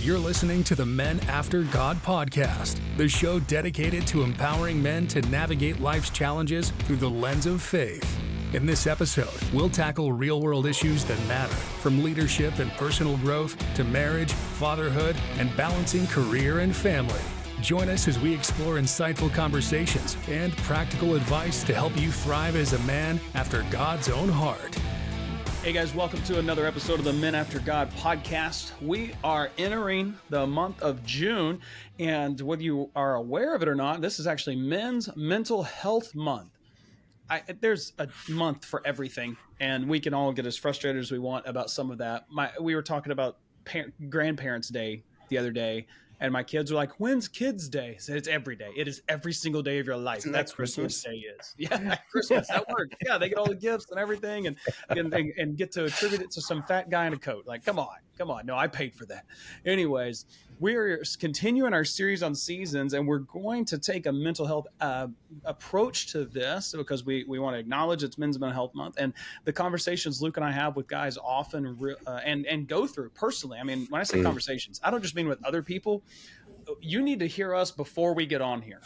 You're listening to the Men After God podcast, the show dedicated to empowering men to navigate life's challenges through the lens of faith. In this episode, we'll tackle real-world issues that matter, from leadership and personal growth to marriage, fatherhood, and balancing career and family. Join us as we explore insightful conversations and practical advice to help you thrive as a man after God's own heart. Hey guys, welcome to another episode of the Men After God podcast. We are entering the month of June, and whether you are aware of it or not, this is actually Men's Mental Health Month. There's a month for everything, and we can all get as frustrated as we want about some of that. We were talking about Grandparents' Day the other day, and my kids were like, "When's Kids' Day?" So it's every day. It is every single day of your life. That's Christmas. Day is. Yeah, Christmas. That works. Yeah, they get all the gifts and everything, and get to attribute it to some fat guy in a coat. Like, come on. No, I paid for that. Anyways, we're continuing our series on seasons, and we're going to take a mental health approach to this because we want to acknowledge it's Men's Mental Health Month, and the conversations Luke and I have with guys often and go through personally. I mean, when I say conversations, I don't just mean with other people. You need to hear us before we get on here.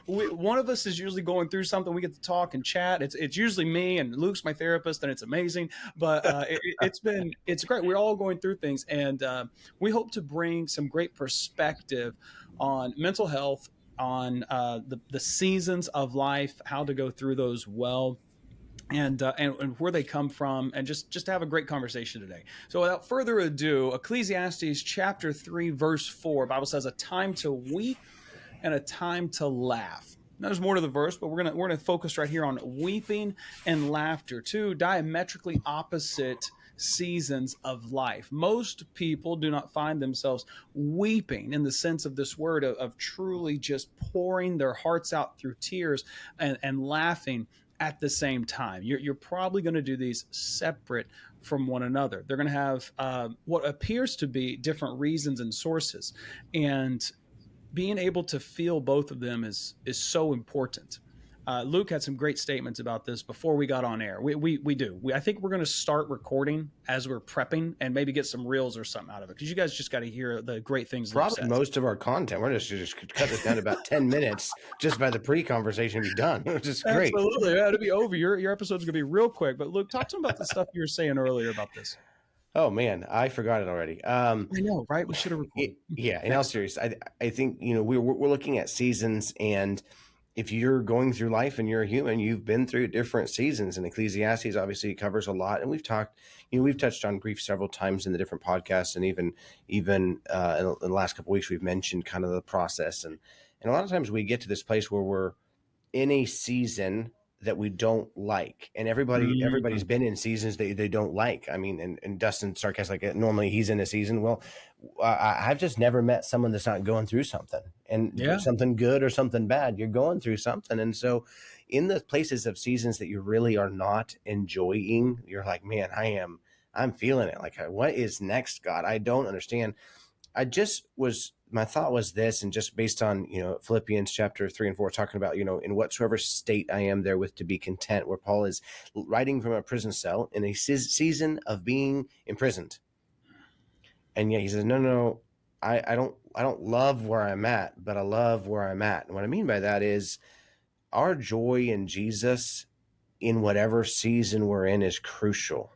One of us is usually going through something. We get to talk and chat. It's usually me, and Luke's my therapist, and it's amazing. But it's great. We're all going through things, and we hope to bring some great perspective on mental health, on the seasons of life, how to go through those well. And where they come from, and just have a great conversation today. So without further ado, Ecclesiastes chapter 3, verse 4, Bible says, "A time to weep and a time to laugh." Now, there's more to the verse, but we're gonna focus right here on weeping and laughter, two diametrically opposite seasons of life. Most people do not find themselves weeping in the sense of this word of truly just pouring their hearts out through tears and laughing at the same time. You're probably going to do these separate from one another. They're going to have what appears to be different reasons and sources, and being able to feel both of them is so important. Luke had some great statements about this before we got on air. I think we're going to start recording as we're prepping and maybe get some reels or something out of it, because you guys just got to hear the great things. Probably most of our content, we're just cut it down to about 10 minutes just by the pre-conversation be done, which is great. Absolutely. Yeah, it'll be over. Your episode's going to be real quick. But Luke, talk to them about the stuff you were saying earlier about this. Oh man, I forgot it already. I know, right? We should have recorded. Yeah, in all seriousness, I think we're looking at seasons, and if you're going through life and you're a human, you've been through different seasons, and Ecclesiastes obviously covers a lot. And we've touched on grief several times in the different podcasts, and even in the last couple of weeks, we've mentioned kind of the process. And a lot of times we get to this place where we're in a season that we don't like, and everybody's been in seasons they don't like. I mean, and Dustin sarcastic, like normally he's in a season. Well, I've just never met someone that's not going through something, and something good or something bad. You're going through something, and so in the places of seasons that you really are not enjoying, you're like, man, I'm feeling it. Like, what is next, God? I don't understand. My thought was this, and just based on, Philippians chapter 3 and 4, talking about, in whatsoever state I am therewith to be content, where Paul is writing from a prison cell in a season of being imprisoned. And yet he says, no, I don't love where I'm at, but I love where I'm at. And what I mean by that is our joy in Jesus in whatever season we're in is crucial.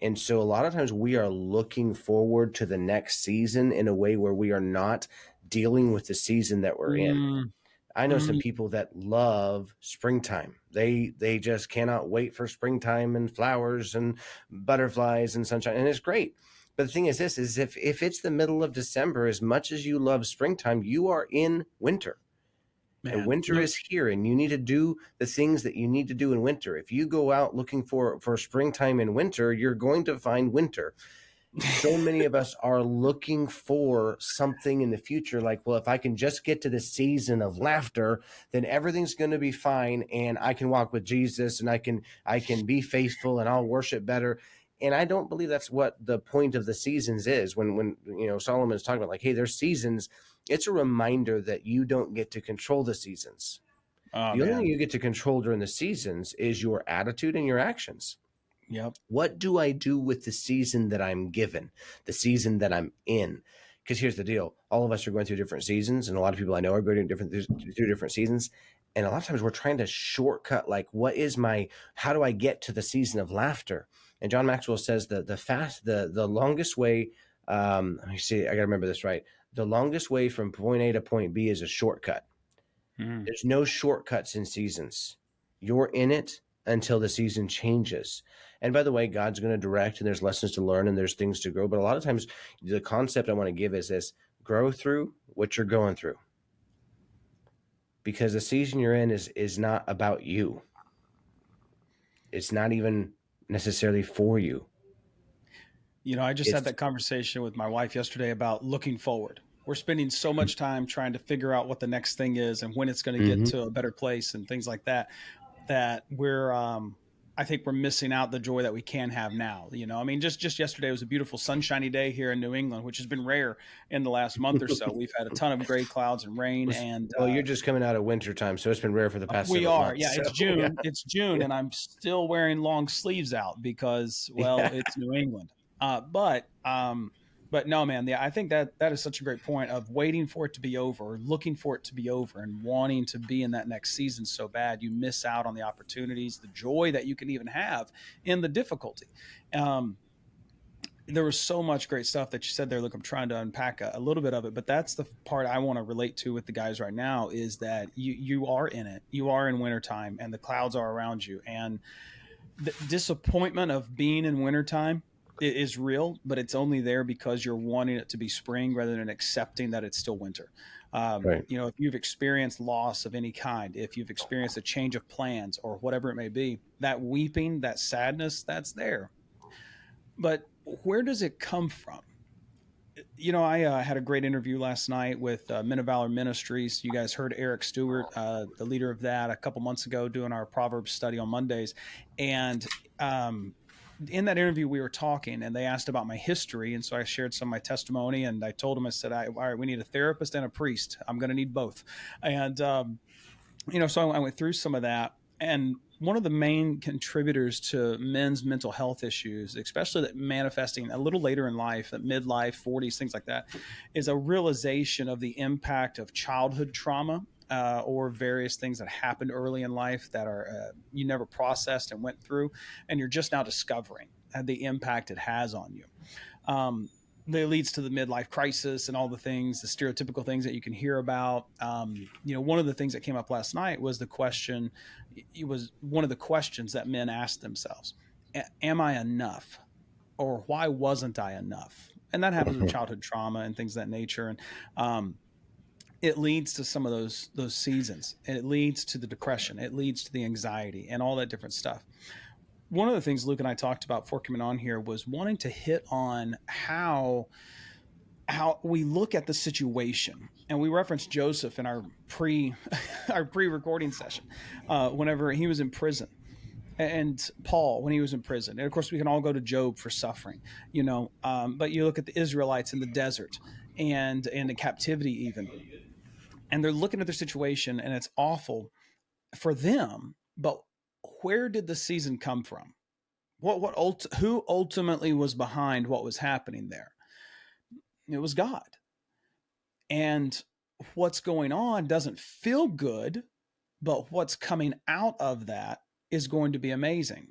And so a lot of times we are looking forward to the next season in a way where we are not dealing with the season that we're in. I know some people that love springtime. They just cannot wait for springtime and flowers and butterflies and sunshine. And it's great. But the thing is this, is if it's the middle of December, as much as you love springtime, you are in winter. Man. And winter is here, and you need to do the things that you need to do in winter. If you go out looking for springtime in winter, you're going to find winter. So many of us are looking for something in the future, like, well, if I can just get to the season of laughter, then everything's going to be fine, and I can walk with Jesus, and I can be faithful, and I'll worship better. And I don't believe that's what the point of the seasons is. When Solomon is talking about, like, hey, there's seasons, it's a reminder that you don't get to control the seasons. The only thing you get to control during the seasons is your attitude and your actions. Yep. What do I do with the season that I'm given, the season that I'm in? Because here's the deal. All of us are going through different seasons, and a lot of people I know are going through different seasons. And a lot of times we're trying to shortcut, like, how do I get to the season of laughter? And John Maxwell says that the longest way, let me see, I got to remember this right. The longest way from point A to point B is a shortcut. There's no shortcuts in seasons. You're in it until the season changes. And by the way, God's going to direct, and there's lessons to learn, and there's things to grow. But a lot of times the concept I want to give is this: grow through what you're going through. Because the season you're in is not about you. It's not even necessarily for you. You know, I just had that conversation with my wife yesterday about looking forward. We're spending so much time trying to figure out what the next thing is and when it's going to get to a better place and things like that, that I think we're missing out the joy that we can have now. You know, I mean, just yesterday was a beautiful sunshiny day here in New England, which has been rare in the last month or so. We've had a ton of gray clouds and rain. And well, you're just coming out of winter time, so it's been rare for the past. We are, months, yeah. It's June. Yeah. It's June, and I'm still wearing long sleeves out because, well, it's New England. But no, man, I think that is such a great point of waiting for it to be over, looking for it to be over, and wanting to be in that next season so bad. You miss out on the opportunities, the joy that you can even have in the difficulty. There was so much great stuff that you said there. Look, I'm trying to unpack a little bit of it, but that's the part I want to relate to with the guys right now is that you are in it. You are in wintertime, and the clouds are around you. And the disappointment of being in wintertime is real, but it's only there because you're wanting it to be spring rather than accepting that it's still winter. Right. You know, if you've experienced loss of any kind, if you've experienced a change of plans or whatever it may be, that weeping, that sadness, that's there. But where does it come from? You know, I had a great interview last night with Men of Valor Ministries. You guys heard Eric Stewart, the leader of that, a couple months ago doing our Proverbs study on Mondays. And in that interview, we were talking, and they asked about my history. And so I shared some of my testimony, and I told them, I said, all right, we need a therapist and a priest. I'm going to need both. And, you know, so I went through some of that. And one of the main contributors to men's mental health issues, especially that manifesting a little later in life, at midlife, 40s, things like that, is a realization of the impact of childhood trauma or various things that happened early in life that are you never processed and went through, and you're just now discovering the impact it has on you. That leads to the midlife crisis and all the things, the stereotypical things that you can hear about. You know, one of the things that came up last night was the question. It was one of the questions that men asked themselves: am I enough? Or why wasn't I enough? And that happens with childhood trauma and things of that nature. And it leads to some of those seasons, and it leads to the depression. It leads to the anxiety and all that different stuff. One of the things Luke and I talked about before coming on here was wanting to hit on how we look at the situation. And we referenced Joseph in our pre-recording session whenever he was in prison, and Paul when he was in prison. And of course, we can all go to Job for suffering, you know, but you look at the Israelites in the desert and in captivity even. And they're looking at their situation, and it's awful for them. But where did the season come from? Who ultimately was behind what was happening there? It was God. And what's going on doesn't feel good, but what's coming out of that is going to be amazing.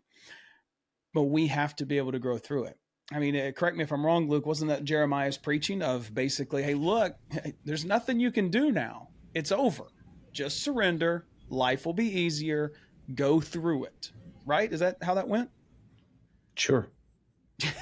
But we have to be able to grow through it. I mean, correct me if I'm wrong, Luke, wasn't that Jeremiah's preaching of basically, hey, look, there's nothing you can do now. It's over. Just surrender. Life will be easier. Go through it. Right? Is that how that went? Sure. Sure.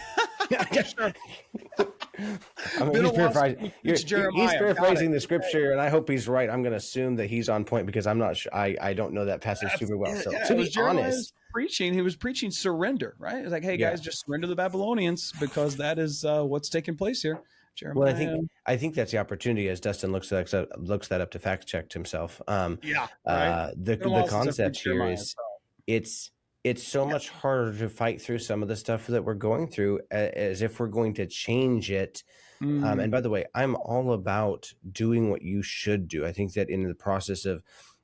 I mean, he's paraphrasing the scripture, and I hope he's right. I'm going to assume that he's on point because I'm not sure. I don't know that passage super well. So to be honest, he was preaching surrender, right? It's like, hey guys, just surrender to the Babylonians because that is what's taking place here. Jeremiah. Well, I think that's the opportunity as Dustin looks that up to fact check himself. Right. The concept here is it's so much harder to fight through some of the stuff that we're going through as if we're going to change it. And by the way, I'm all about doing what you should do. I think that in the process of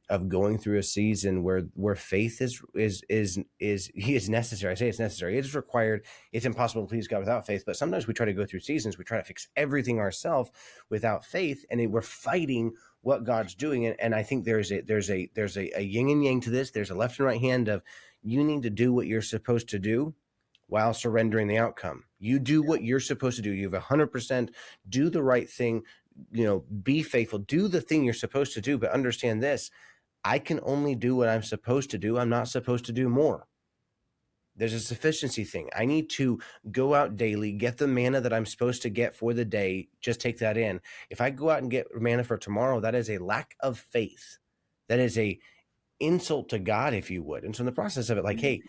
of going through a season where faith is necessary. I say it's necessary. It is required. It's impossible to please God without faith. But sometimes we try to go through seasons. We try to fix everything ourselves without faith, and we're fighting what God's doing. And I think there's a yin and yang to this. There's a left and right hand of you need to do what you're supposed to do while surrendering the outcome. You do what you're supposed to do. You have 100% do the right thing. Be faithful. Do the thing you're supposed to do. But understand this. I can only do what I'm supposed to do. I'm not supposed to do more. There's a sufficiency thing. I need to go out daily, get the manna that I'm supposed to get for the day. Just take that in. If I go out and get manna for tomorrow, that is a lack of faith. That is a insult to God, if you would. And so in the process of it, like, hey,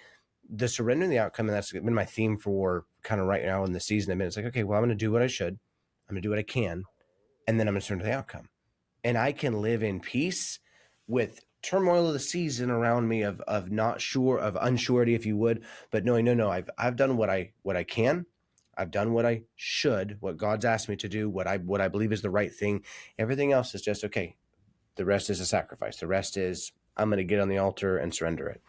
the surrendering the outcome, and that's been my theme for kind of right now in the season. I mean, it's like, okay, well, I'm going to do what I should. I'm going to do what I can. And then I'm going to surrender the outcome. And I can live in peace with turmoil of the season around me of unsurety, if you would, but knowing, no, I've done what I can. I've done what I should, what God's asked me to do, what I believe is the right thing. Everything else is just, okay, the rest is a sacrifice. The rest is, I'm going to get on the altar and surrender it.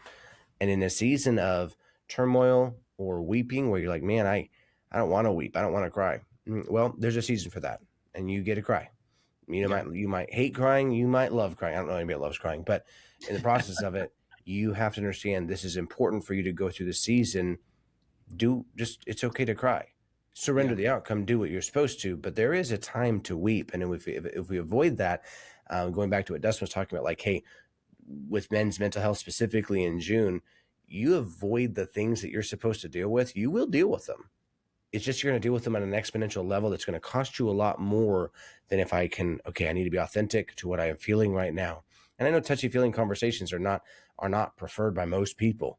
And in a season of turmoil or weeping where you're like, man, I don't want to weep. I don't want to cry. Well, there's a season for that. And you get to cry. You might hate crying. You might love crying. I don't know anybody that loves crying, but in the process of it, you have to understand this is important for you to go through the season. It's okay to cry. Surrender the outcome. Do what you're supposed to, but there is a time to weep. And if we avoid that, going back to what Dustin was talking about, like, hey, with men's mental health specifically in June, you avoid the things that you're supposed to deal with. You will deal with them. It's just you're going to deal with them at an exponential level that's going to cost you a lot more than if I need to be authentic to what I am feeling right now. And I know touchy-feeling conversations are not preferred by most people,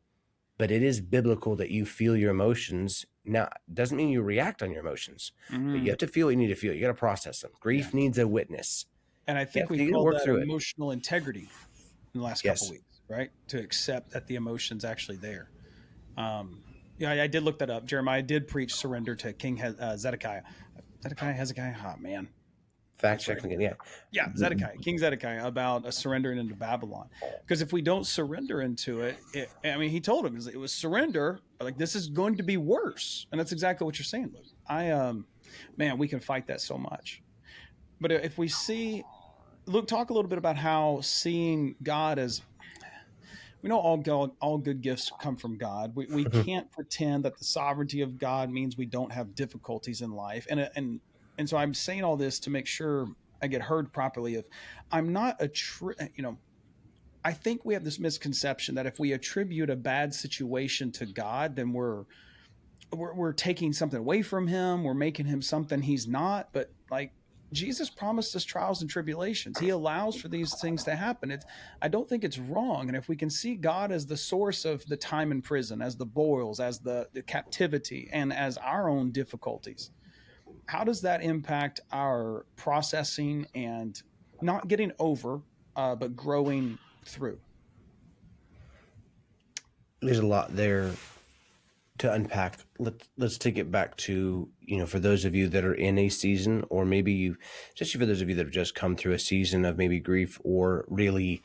but it is biblical that you feel your emotions. Now, doesn't mean you react on your emotions, but you have to feel what you need to feel. You got to process them. Grief needs a witness. And I think we call that emotional integrity in the last couple of weeks, right? To accept that the emotion's actually there. I did look that up. Jeremiah did preach surrender to King Zedekiah. Hezekiah? Oh, man. Fact checking it, yeah. Yeah, Zedekiah, King Zedekiah, about a surrendering into Babylon. Because if we don't surrender into it, he told him, it was surrender, like this is going to be worse. And that's exactly what you're saying, Luke. We can fight that so much. But if we see, Luke, talk a little bit about how seeing God as, we know all good gifts come from God. We can't pretend that the sovereignty of God means we don't have difficulties in life. And so I'm saying all this to make sure I get heard properly. I'm not I think we have this misconception that if we attribute a bad situation to God, then we're taking something away from him. We're making him something he's not. But like, Jesus promised us trials and tribulations. He allows for these things to happen. I don't think it's wrong. And if we can see God as the source of the time in prison, as the boils, as the captivity, and as our own difficulties, how does that impact our processing and not getting over, but growing through? There's a lot there to unpack. Let's take it back to, for those of you that are in a season, or maybe especially for those of you that have just come through a season of maybe grief or really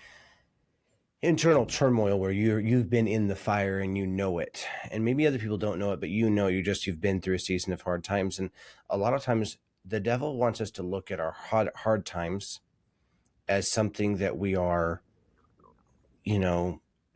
internal turmoil where you've been in the fire and you know it, and maybe other people don't know it, but you've been through a season of hard times. And a lot of times the devil wants us to look at our hard times as something that we are,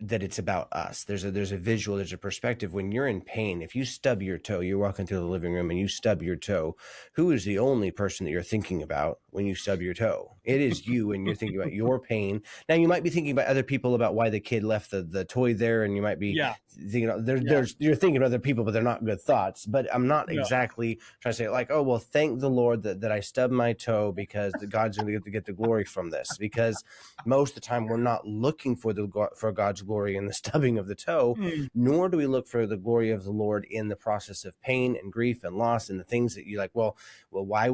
that it's about us. There's a visual, there's a perspective. When you're in pain, if you stub your toe, you're walking through the living room and you stub your toe, who is the only person that you're thinking about when you stub your toe? It is you, and you're thinking about your pain. Now, you might be thinking about other people, about why the kid left the toy there, and you might be thinking, you're thinking of other people, but they're not good thoughts. But I'm not exactly trying to say like, oh, well, thank the Lord that I stubbed my toe because God's going to get the glory from this. Because most of the time we're not looking for God's glory in the stubbing of the toe, nor do we look for the glory of the Lord in the process of pain and grief and loss and the things that you're like, well, why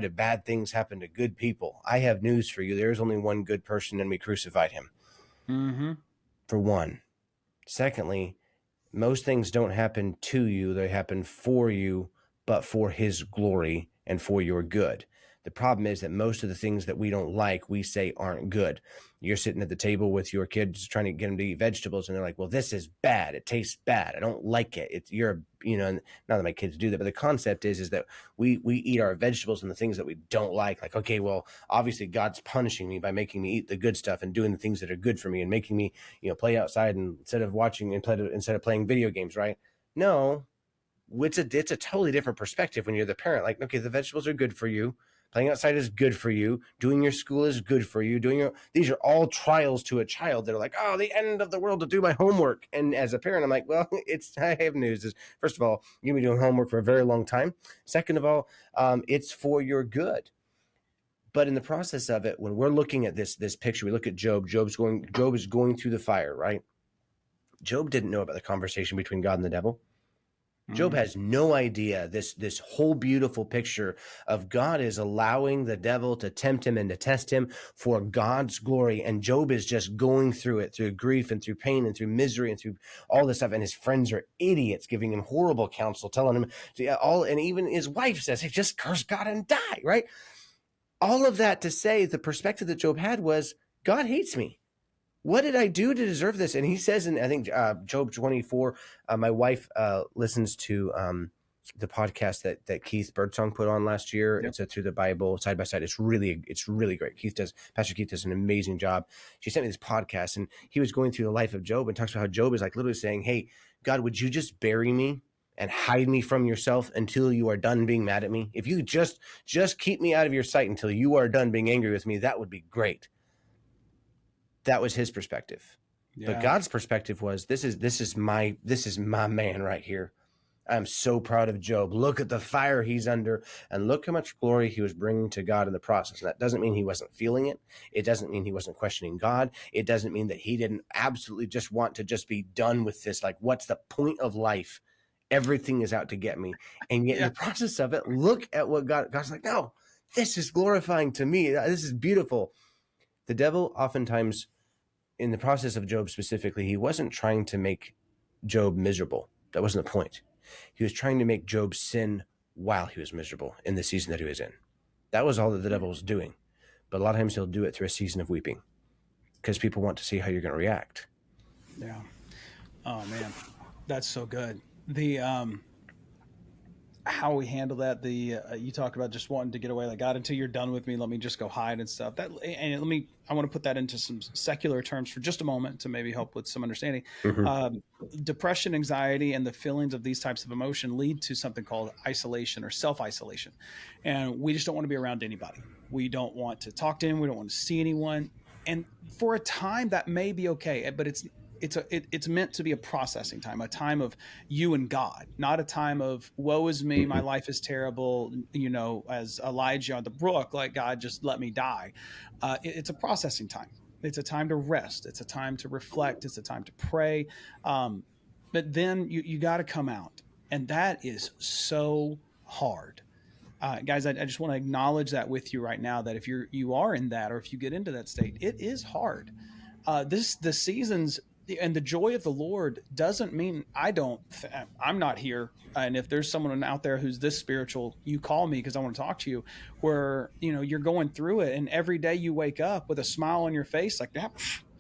do bad things happen to good people? I have news for you. There's only one good person, and we crucified him. Mm-hmm. For one. Secondly, most things don't happen to you. They happen for you, but for his glory and for your good. The problem is that most of the things that we don't like, we say aren't good. You're sitting at the table with your kids trying to get them to eat vegetables, and they're like, well, this is bad. It tastes bad. I don't like it. Not that my kids do that, but the concept is that we eat our vegetables and the things that we don't like, okay, well, obviously God's punishing me by making me eat the good stuff and doing the things that are good for me and making me, play outside instead of playing video games, right? No, it's a totally different perspective when you're the parent. Like, okay, the vegetables are good for you. Playing outside is good for you. Doing your school is good for you. These are all trials to a child that are like, oh, the end of the world to do my homework. And as a parent, I'm like, well, I have news. First of all, you're going to be doing homework for a very long time. Second of all, it's for your good. But in the process of it, when we're looking at this picture, we look at Job. Job is going through the fire, right? Job didn't know about the conversation between God and the devil. Job has no idea this whole beautiful picture of God is allowing the devil to tempt him and to test him for God's glory. And Job is just going through it, through grief and through pain and through misery and through all this stuff. And his friends are idiots, giving him horrible counsel, telling him and even his wife says, hey, just curse God and die, right? All of that to say the perspective that Job had was, God hates me. What did I do to deserve this? And he says, in I think Job 24, my wife listens to the podcast that Keith Birdsong put on last year. Yep. It's Through the Bible, side by side. It's really great. Pastor Keith does an amazing job. She sent me this podcast, and he was going through the life of Job and talks about how Job is like literally saying, hey, God, would you just bury me and hide me from yourself until you are done being mad at me? If you just keep me out of your sight until you are done being angry with me, that would be great. That was his perspective. Yeah. But God's perspective was, this is my man right here. I'm so proud of Job. Look at the fire he's under, and look how much glory he was bringing to God in the process. And that doesn't mean he wasn't feeling it. It doesn't mean he wasn't questioning God. It doesn't mean that he didn't absolutely just want to just be done with this. Like, what's the point of life? Everything is out to get me. And yet in the process of it, look at what God's like, no, this is glorifying to me. This is beautiful. The devil oftentimes, in the process of Job specifically, he wasn't trying to make Job miserable. That wasn't the point. He was trying to make Job sin while he was miserable in the season that he was in. That was all that the devil was doing. But a lot of times he'll do it through a season of weeping because people want to see how you're going to react. Yeah. Oh, man. That's so good. The how we handle that, you talked about just wanting to get away, like, God, until you're done with me, let me just go hide and stuff. I want to put that into some secular terms for just a moment to maybe help with some understanding. Mm-hmm. Depression, anxiety, and the feelings of these types of emotion lead to something called isolation or self-isolation. And we just don't want to be around anybody. We don't want to talk to anyone. We don't want to see anyone. And for a time that may be okay, but it's meant to be a processing time, a time of you and God, not a time of woe is me, my life is terrible, as Elijah on the brook, like, God, just let me die. It's a processing time. It's a time to rest. It's a time to reflect. It's a time to pray. But then you got to come out. And that is so hard. Guys, I just want to acknowledge that with you right now, that if you are in that, or if you get into that state, it is hard. The seasons and the joy of the Lord doesn't mean I'm not here. And if there's someone out there who's this spiritual, you call me because I want to talk to you, where, you're going through it. And every day you wake up with a smile on your face, like,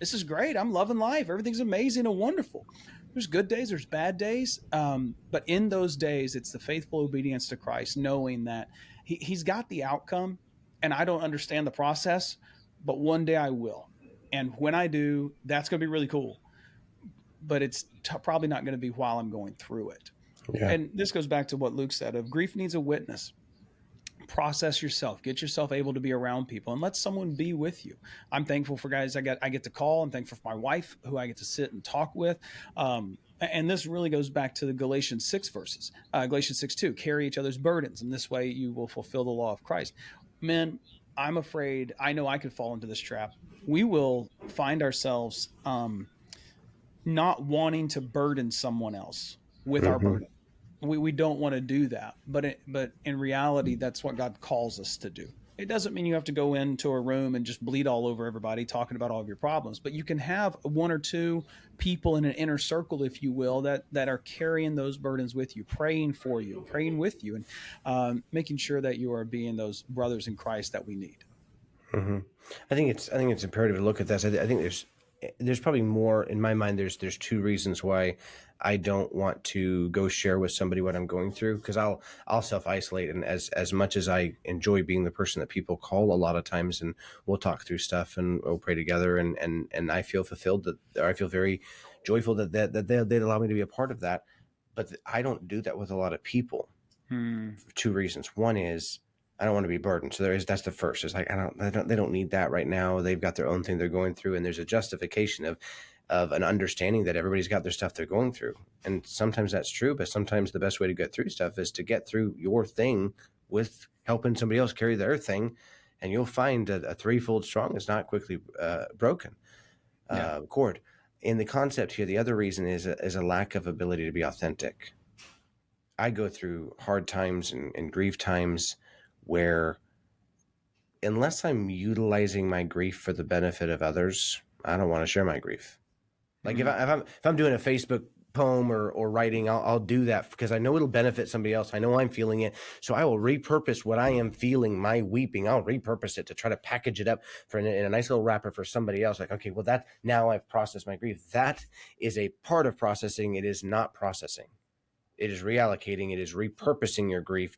this is great. I'm loving life. Everything's amazing and wonderful. There's good days, there's bad days. But in those days, it's the faithful obedience to Christ, knowing that he's got the outcome, and I don't understand the process, but one day I will. And when I do, that's going to be really cool. But it's probably not going to be while I'm going through it. Yeah. And this goes back to what Luke said of grief needs a witness. Process yourself, get yourself able to be around people, and let someone be with you. I'm thankful for guys I get to call. I'm thankful for my wife, who I get to sit and talk with. And this really goes back to the Galatians 6 verses. Galatians 6:2, carry each other's burdens, and this way you will fulfill the law of Christ. Men, I'm afraid, I know I could fall into this trap. We will find ourselves not wanting to burden someone else with our burden. We don't want to do that, but in reality, that's what God calls us to do. It doesn't mean you have to go into a room and just bleed all over everybody talking about all of your problems, but you can have one or two people in an inner circle, if you will, that are carrying those burdens with you, praying for you, praying with you, and making sure that you are being those brothers in Christ that we need. Mm-hmm. I think it's imperative to look at this. I think there's probably more in my mind. There's two reasons why I don't want to go share with somebody what I'm going through, because I'll self-isolate, and as much as I enjoy being the person that people call a lot of times, and we'll talk through stuff and we'll pray together, and I feel fulfilled that, or I feel very joyful that they'd allow me to be a part of that. But I don't do that with a lot of people for two reasons. One is I don't want to be burdened. So that's the first. It's like they don't need that right now. They've got their own thing they're going through, and there's a justification of an understanding that everybody's got their stuff they're going through. And sometimes that's true, but sometimes the best way to get through stuff is to get through your thing with helping somebody else carry their thing, and you'll find a threefold strong is not quickly broken cord. In the concept here, the other reason is a lack of ability to be authentic. I go through hard times and grief times where, unless I'm utilizing my grief for the benefit of others, I don't want to share my grief. Like if I'm doing a Facebook poem or writing, I'll do that because I know it'll benefit somebody else. I know I'm feeling it. So I will repurpose what I am feeling, my weeping. I'll repurpose it to try to package it up in a nice little wrapper for somebody else. Like, okay, well, now I've processed my grief. That is a part of processing. It is not processing. It is reallocating. It is repurposing your grief.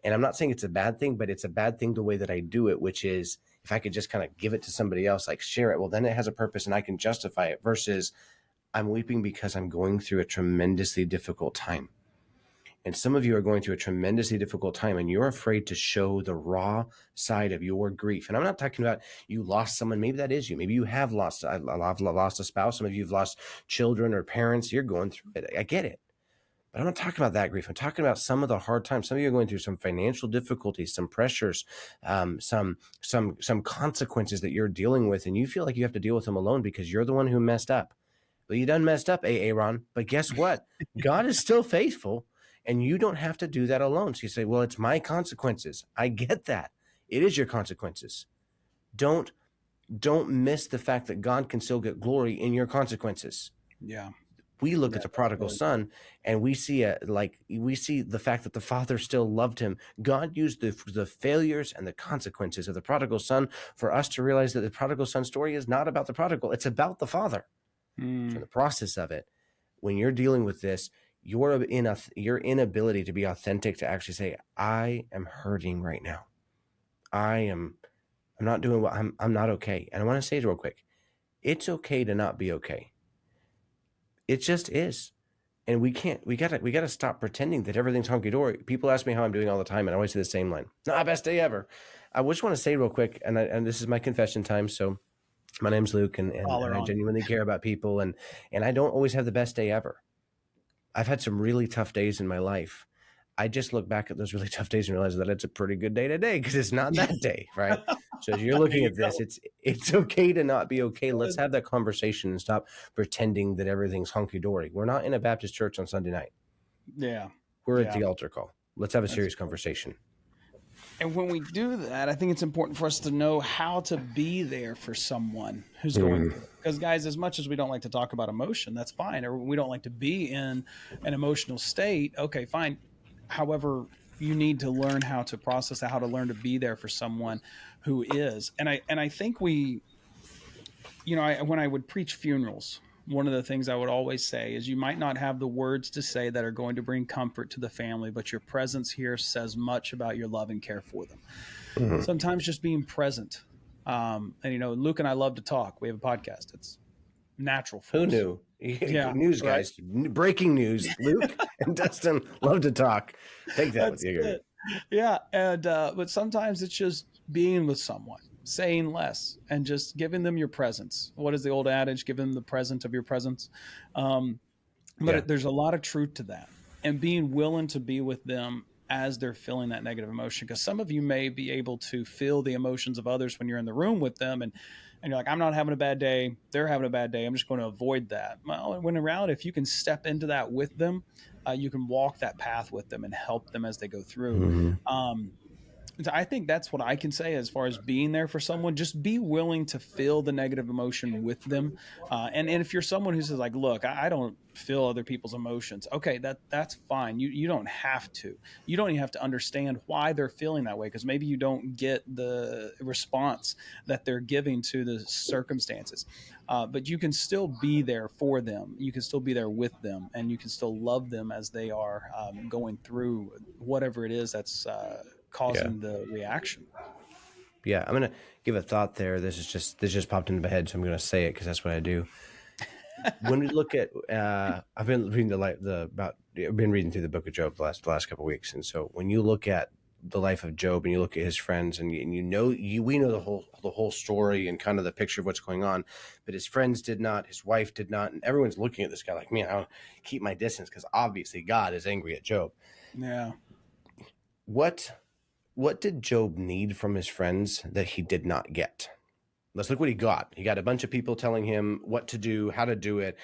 And I'm not saying it's a bad thing, but it's a bad thing the way that I do it, which is if I could just kind of give it to somebody else, like share it, well, then it has a purpose and I can justify it, versus I'm weeping because I'm going through a tremendously difficult time. And some of you are going through a tremendously difficult time, and you're afraid to show the raw side of your grief. And I'm not talking about you lost someone. Maybe that is you. Maybe you have lost a spouse. Some of you have lost children or parents. You're going through it. I get it. But I'm not talking about that grief. I'm talking about some of the hard times. Some of you are going through some financial difficulties, some pressures, some consequences that you're dealing with, and you feel like you have to deal with them alone because you're the one who messed up. Well, you done messed up, Aaron. But guess what? God is still faithful, and you don't have to do that alone. So you say, well, it's my consequences. I get that. It is your consequences. Don't miss the fact that God can still get glory in your consequences. Yeah. We look at the prodigal son, and we see the fact that the father still loved him. God used the failures and the consequences of the prodigal son for us to realize that the prodigal son story is not about the prodigal. It's about the father. So in the process of it, when you're dealing with this, your inability to be authentic, to actually say, I am hurting right now. I'm not doing what I'm not okay. And I want to say it real quick. It's okay to not be okay. It just is. And we gotta stop pretending that everything's hunky-dory. People ask me how I'm doing all the time, and I always say the same line. Not best day ever. I just want to say real quick, and this is my confession time. So my name's Luke, and I genuinely care about people, and I don't always have the best day ever. I've had some really tough days in my life. I just look back at those really tough days and realize that it's a pretty good day today because it's not that day, right? So as you're looking at this, it's okay to not be okay. Let's have that conversation and stop pretending that everything's hunky-dory. We're not in a Baptist church on Sunday night. Yeah. We're at the altar call. Let's have a serious conversation. And when we do that, I think it's important for us to know how to be there for someone who's going through it. Because, guys, as much as we don't like to talk about emotion, that's fine. Or we don't like to be in an emotional state. Okay, fine. However, you need to learn how to process that, how to learn to be there for someone who is. And I think when I would preach funerals, one of the things I would always say is you might not have the words to say that are going to bring comfort to the family, but your presence here says much about your love and care for them. Mm-hmm. Sometimes just being present. And Luke and I love to talk. We have a podcast. It's natural for us. Who knew? Yeah, news guys, right? Breaking news. Luke and Dustin love to talk. Take that with you. Yeah, and but sometimes it's just being with someone, saying less, and just giving them your presence. What is the old adage? Give them the present of your presence. There's a lot of truth to that, and being willing to be with them as they're feeling that negative emotion. Because some of you may be able to feel the emotions of others when you're in the room with them, and you're like, I'm not having a bad day. They're having a bad day. I'm just going to avoid that. Well, when around, if you can step into that with them, you can walk that path with them and help them as they go through. Mm-hmm. I think that's what I can say as far as being there for someone. Just be willing to feel the negative emotion with them. And if you're someone who says like, look, I don't feel other people's emotions. Okay, that's fine. You don't have to. You don't even have to understand why they're feeling that way, because maybe you don't get the response that they're giving to the circumstances. But you can still be there for them. You can still be there with them, and you can still love them as they are going through whatever it is that's Yeah. causing the reaction. Yeah. I'm going to give a thought there. This just popped into my head. So I'm going to say it because that's what I do. When we look at, I've been reading I've been reading through the book of Job the last couple of weeks. And so when you look at the life of Job and you look at his friends and we know the whole story and kind of the picture of what's going on, but his friends did not, his wife did not. And everyone's looking at this guy like, man, I'll keep my distance because obviously God is angry at Job. Yeah. What did Job need from his friends that he did not get? Let's look what he got. He got a bunch of people telling him what to do, how to do it.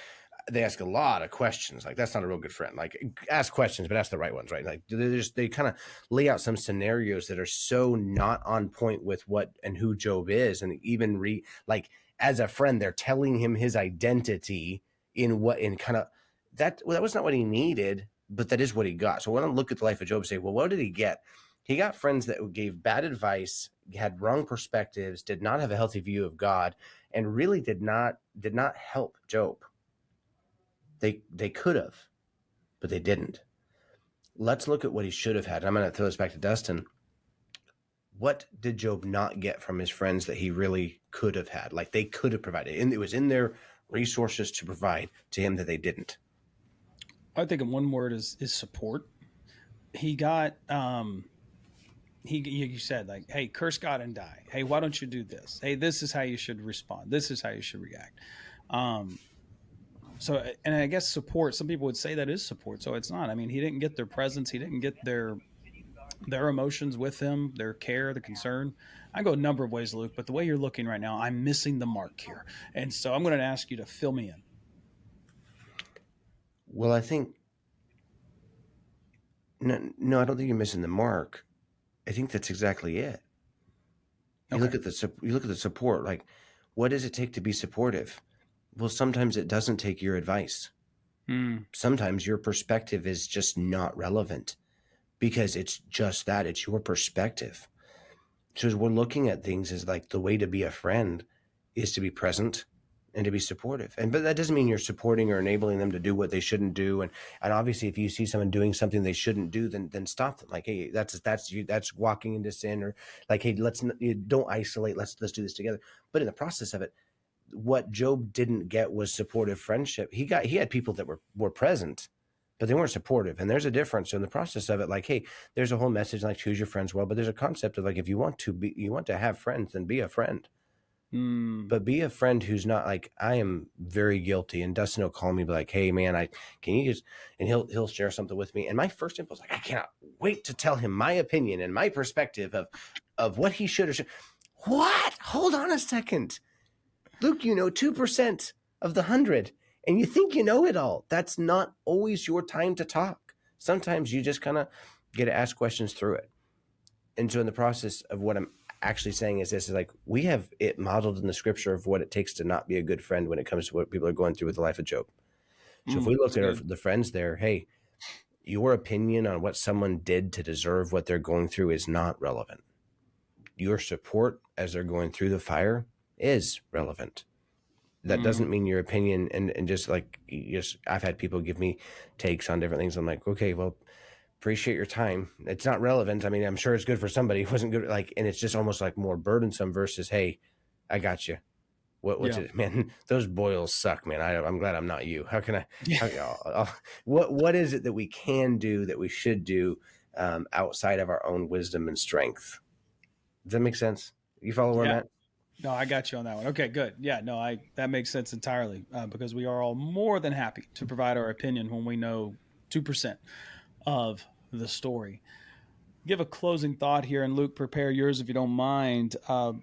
They ask a lot of questions. Like, that's not a real good friend. Like, ask questions, but ask the right ones, right? Like, they kind of lay out some scenarios that are so not on point with what and who Job is. And even like, as a friend, they're telling him his identity in kind of that. Well, that was not what he needed, but that is what he got. So when I look at the life of Job and say, well, what did he get? He got friends that gave bad advice, had wrong perspectives, did not have a healthy view of God, and really did not help Job. They could have, but they didn't. Let's look at what he should have had. I'm going to throw this back to Dustin. What did Job not get from his friends that he really could have had? Like, they could have provided, and it was in their resources to provide to him that they didn't. I think in one word is support. He got you said like, hey, curse God and die. Hey, why don't you do this? Hey, this is how you should respond. This is how you should react. So, and I guess support, some people would say that is support. So it's not. I mean, he didn't get their presence. He didn't get their emotions with him, their care, the concern. I go a number of ways, Luke, but the way you're looking right now, I'm missing the mark here. And so I'm going to ask you to fill me in. Well, I think, no, I don't think you're missing the mark. I think that's exactly it. You look at the support. Like, what does it take to be supportive? Well, sometimes it doesn't take your advice. Sometimes your perspective is just not relevant because it's just that. It's your perspective. So as we're looking at things as like the way to be a friend is to be present and to be supportive. But that doesn't mean you're supporting or enabling them to do what they shouldn't do. And obviously, if you see someone doing something they shouldn't do, then stop them. Like, hey, that's walking into sin, or like, hey, don't isolate. Let's do this together. But in the process of it, what Job didn't get was supportive friendship. He had people that were present, but they weren't supportive. And there's a difference. So in the process of it, like, hey, there's a whole message like choose your friends well, but there's a concept of like, if you want to have friends, then be a friend. But be a friend who's not like, I am very guilty. And Dustin will call me, be like, hey man, can you just, and he'll share something with me. And my first impulse, like, I cannot wait to tell him my opinion and my perspective of what he should or should. What? Hold on a second. Luke, 2% of the 100, and you think you know it all. That's not always your time to talk. Sometimes you just kind of get to ask questions through it. And so in the process of what I'm actually saying is this, is like, we have it modeled in the scripture of what it takes to not be a good friend when it comes to what people are going through with the life of Job. So if we look at the friends there, hey, your opinion on what someone did to deserve what they're going through is not relevant. Your support as they're going through the fire is relevant. That doesn't mean your opinion and just like, I've had people give me takes on different things. I'm like, okay, well, appreciate your time. It's not relevant. I mean, I'm sure it's good for somebody. It wasn't good. Like, and it's just almost like more burdensome versus, hey, I got you. What's it, man? Those boils suck, man. I'm glad I'm not you. How can I, what is it that we can do, that we should do outside of our own wisdom and strength? Does that make sense? You follow where I'm at? No, I got you on that one. Okay, good. Yeah, no, that makes sense entirely because we are all more than happy to provide our opinion when we know 2% of the story. Give a closing thought here, and Luke, prepare yours if you don't mind.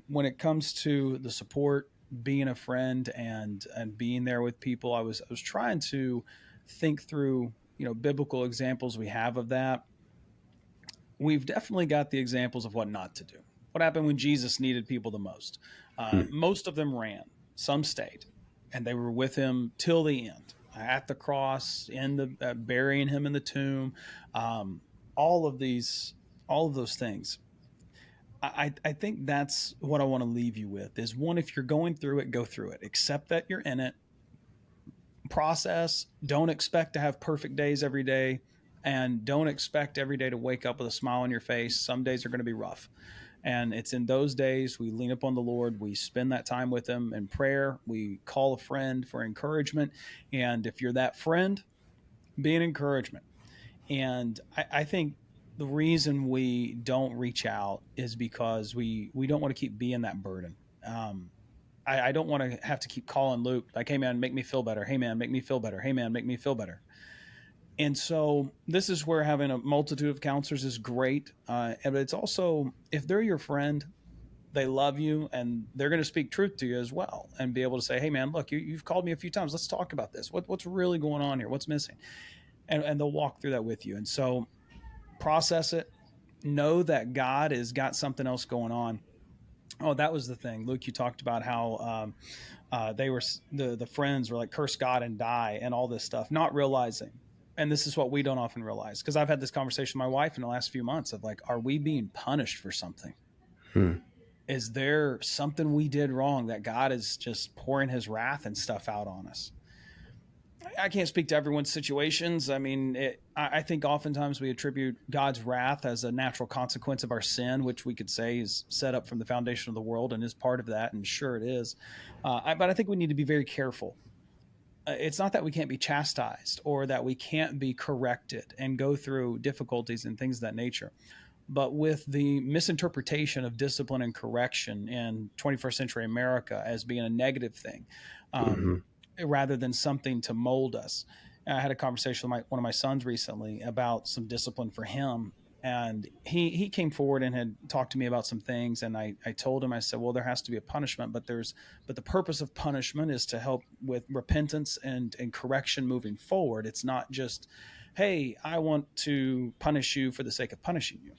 When it comes to the support, being a friend, and being there with people, I was trying to think through biblical examples we have of that. we've definitely got the examples of what not to do. What happened when Jesus needed people the most? Hmm. Most of them ran, some stayed, and they were with him till the end, at the cross, in the burying him in the tomb, um, all of these, all of those things. I think that's what I want to leave you with is one, if you're going through it, go through it. Accept that you're in it, process. Don't expect to have perfect days every day, and don't expect every day to wake up with a smile on your face. Some days are going to be rough. And it's in those days we lean upon the Lord. We spend that time with him in prayer. We call a friend for encouragement. And if you're that friend, be an encouragement. And I think the reason we don't reach out is because we don't want to keep being that burden. I don't want to have to keep calling Luke like, hey man, make me feel better. Hey man, make me feel better. Hey man, make me feel better. And so this is where having a multitude of counselors is great. But it's also, if they're your friend, they love you and they're going to speak truth to you as well and be able to say, hey man, look, you've called me a few times. Let's talk about this. What's really going on here? What's missing? And they'll walk through that with you. And so process it. Know that God has got something else going on. Oh, that was the thing. Luke, you talked about how they were, the friends were like, curse God and die and all this stuff, not realizing. And this is what we don't often realize. Because I've had this conversation with my wife in the last few months of like, are we being punished for something? Hmm. Is there something we did wrong that God is just pouring his wrath and stuff out on us? I can't speak to everyone's situations. I mean, I think oftentimes we attribute God's wrath as a natural consequence of our sin, which we could say is set up from the foundation of the world and is part of that. And sure it is. But I think we need to be very careful. It's not that we can't be chastised or that we can't be corrected and go through difficulties and things of that nature. But with the misinterpretation of discipline and correction in 21st century America as being a negative thing, Mm-hmm. rather than something to mold us. I had a conversation with one of my sons recently about some discipline for him. And he came forward and had talked to me about some things. And I told him, I said, well, there has to be a punishment, but the purpose of punishment is to help with repentance and correction moving forward. It's not just, hey, I want to punish you for the sake of punishing you.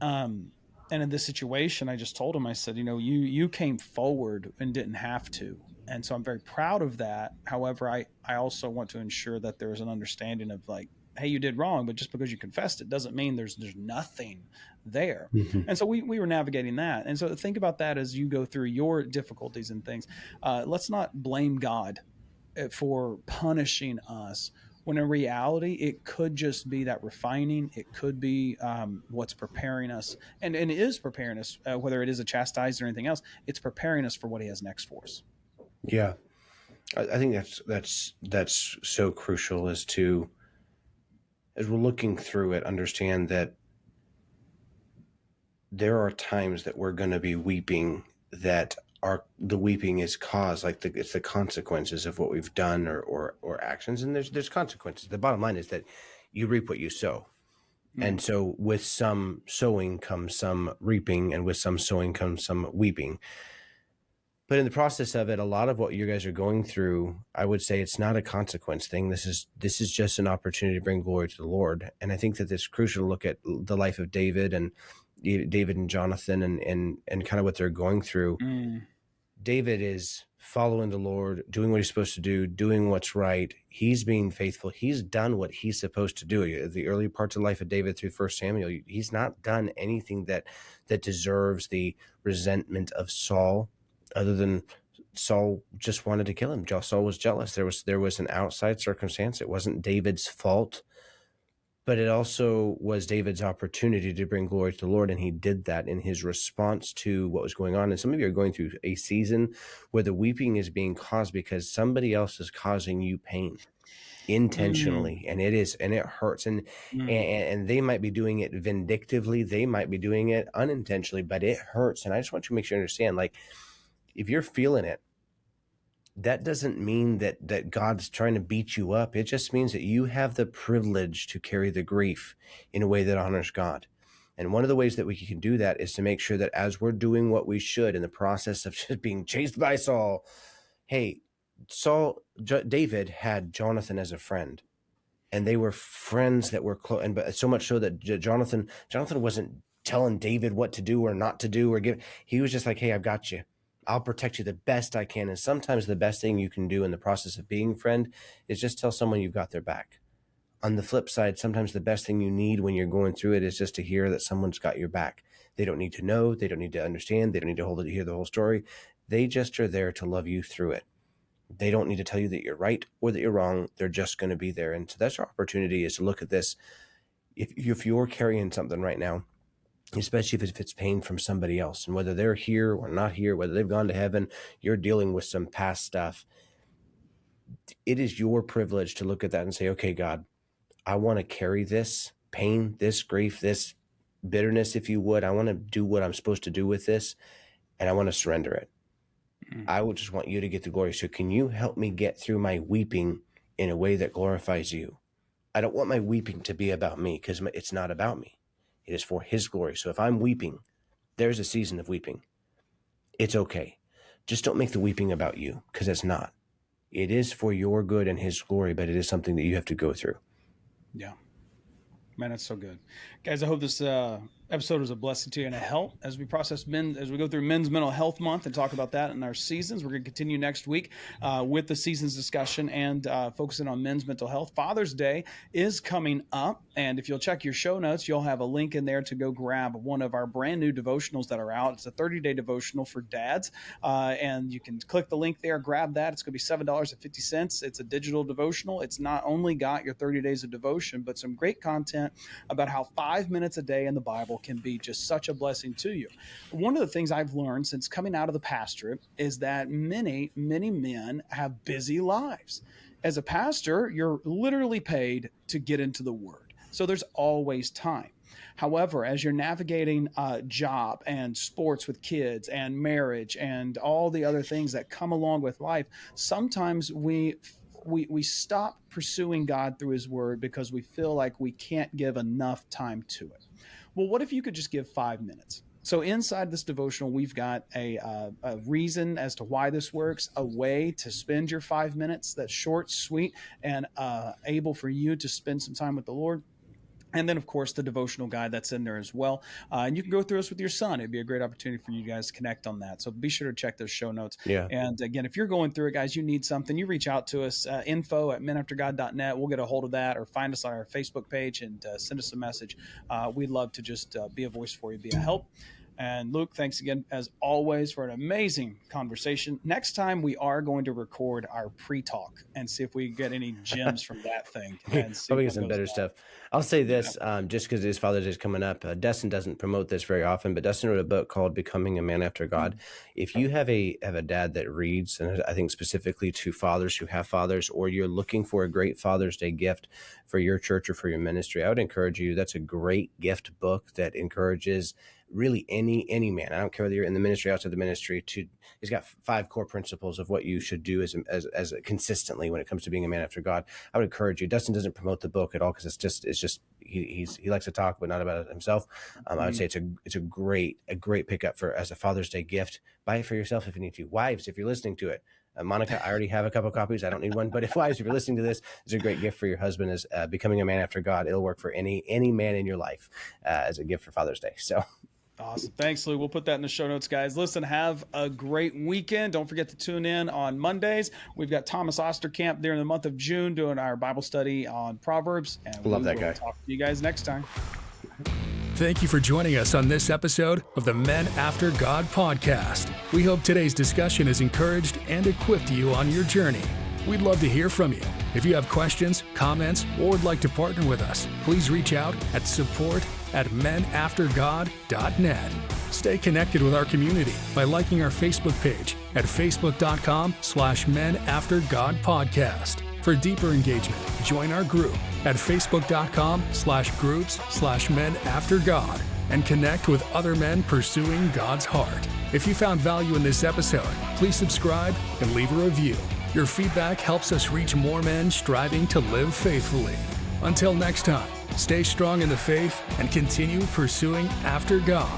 And in this situation, I just told him, I said, you came forward and didn't have to. And so I'm very proud of that. However, I also want to ensure that there's an understanding of like, hey, you did wrong, but just because you confessed it doesn't mean there's nothing there. Mm-hmm. And so we were navigating that. And so think about that as you go through your difficulties and things. Let's not blame God for punishing us, when in reality, it could just be that refining. It could be what's preparing us and it is preparing us, whether it is a chastised or anything else, it's preparing us for what he has next for us. Yeah. I think that's so crucial as we're looking through it, understand that there are times that we're going to be weeping, that the weeping is caused, like it's the consequences of what we've done or actions. And there's consequences. The bottom line is that you reap what you sow. And so with some sowing comes some reaping, and with some sowing comes some weeping. But in the process of it, a lot of what you guys are going through, I would say it's not a consequence thing. This is just an opportunity to bring glory to the Lord. And I think that it's crucial to look at the life of David and Jonathan and kind of what they're going through. David is following the Lord, doing what he's supposed to do, doing what's right. He's being faithful. He's done what he's supposed to do. The early parts of the life of David through 1 Samuel, he's not done anything that deserves the resentment of Saul, other than Saul just wanted to kill him. Saul was jealous. There was an outside circumstance. It wasn't David's fault, but it also was David's opportunity to bring glory to the Lord, and he did that in his response to what was going on. And some of you are going through a season where the weeping is being caused because somebody else is causing you pain intentionally, and it hurts, and they might be doing it vindictively, they might be doing it unintentionally, but it hurts. And I just want you to make sure you understand, like, if you're feeling it, that doesn't mean that God's trying to beat you up. It just means that you have the privilege to carry the grief in a way that honors God. And one of the ways that we can do that is to make sure that as we're doing what we should in the process of just being chased by Saul, hey, David had Jonathan as a friend. and they were friends that were close, and but so much so that Jonathan wasn't telling David what to do or not to do, he was just like, hey, I've got you. I'll protect you the best I can. And sometimes the best thing you can do in the process of being a friend is just tell someone you've got their back. On the flip side, sometimes the best thing you need when you're going through it is just to hear that someone's got your back. They don't need to know. They don't need to understand. They don't need to hear the whole story. They just are there to love you through it. They don't need to tell you that you're right or that you're wrong. They're just going to be there. And so that's our opportunity, is to look at this. If you're carrying something right now, especially if it's pain from somebody else, and whether they're here or not here, whether they've gone to heaven, you're dealing with some past stuff. It is your privilege to look at that and say, okay, God, I want to carry this pain, this grief, this bitterness, if you would. I want to do what I'm supposed to do with this, and I want to surrender it. I would just want you to get the glory. So can you help me get through my weeping in a way that glorifies you? I don't want my weeping to be about me, because it's not about me. It is for his glory. So if I'm weeping, there's a season of weeping. It's okay. Just don't make the weeping about you, because it's not. It is for your good and his glory, but it is something that you have to go through. Yeah. Man, that's so good. Guys, I hope this episode was a blessing to you and a help as we go through Men's Mental Health Month and talk about that in our seasons. We're going to continue next week with the seasons discussion and focusing on men's mental health. Father's Day is coming up, and if you'll check your show notes, you'll have a link in there to go grab one of our brand new devotionals that are out. It's a 30-day devotional for dads, and you can click the link there, grab that. It's going to be $7.50. It's a digital devotional. It's not only got your 30 days of devotion, but some great content about how 5 minutes a day in the Bible can be just such a blessing to you. One of the things I've learned since coming out of the pastorate is that many men have busy lives. As a pastor, you're literally paid to get into the Word. So there's always time. However, as you're navigating job and sports with kids and marriage and all the other things that come along with life, sometimes we stop pursuing God through his word because we feel like we can't give enough time to it. Well, what if you could just give 5 minutes? So inside this devotional, we've got a reason as to why this works, a way to spend your 5 minutes that's short, sweet, and able for you to spend some time with the Lord. And then, of course, the devotional guide that's in there as well. And you can go through this with your son. It'd be a great opportunity for you guys to connect on that. So be sure to check those show notes. Yeah. And again, if you're going through it, guys, you need something, you reach out to us, info@menaftergod.net. We'll get a hold of that, or find us on our Facebook page and send us a message. We'd love to just be a voice for you, be a help. And Luke, thanks again, as always, for an amazing conversation. Next time, we are going to record our pre-talk and see if we get any gems from that thing. And see probably get some better stuff. I'll say this, just because his Father's Day is coming up. Dustin doesn't promote this very often, but Dustin wrote a book called Becoming a Man After God. If you have a dad that reads, and I think specifically to fathers who have fathers, or you're looking for a great Father's Day gift for your church or for your ministry, I would encourage you. That's a great gift book that encourages really any man. I don't care whether you're in the ministry, outside the ministry. He's got 5 core principles of what you should do as consistently when it comes to being a man after God. I would encourage you. Dustin doesn't promote the book at all, because it's just he likes to talk, but not about it himself. I would say it's a great pickup as a Father's Day gift. Buy it for yourself if you need to. Wives, if you're listening to it. Monica, I already have a couple copies. I don't need one. But if wives, if you're listening to this, it's a great gift for your husband. Is Becoming a Man After God. It'll work for any man in your life as a gift for Father's Day. So. Awesome. Thanks, Lou. We'll put that in the show notes, guys. Listen, have a great weekend. Don't forget to tune in on Mondays. We've got Thomas Osterkamp during the month of June doing our Bible study on Proverbs. And love that guy. Talk to you guys next time. Thank you for joining us on this episode of the Men After God podcast. We hope today's discussion has encouraged and equipped you on your journey. We'd love to hear from you. If you have questions, comments, or would like to partner with us, please reach out at support@menaftergod.net. Stay connected with our community by liking our Facebook page at facebook.com/menaftergodpodcast. For deeper engagement, join our group at facebook.com/groups/menaftergod and connect with other men pursuing God's heart. If you found value in this episode, please subscribe and leave a review. Your feedback helps us reach more men striving to live faithfully. Until next time, stay strong in the faith and continue pursuing after God.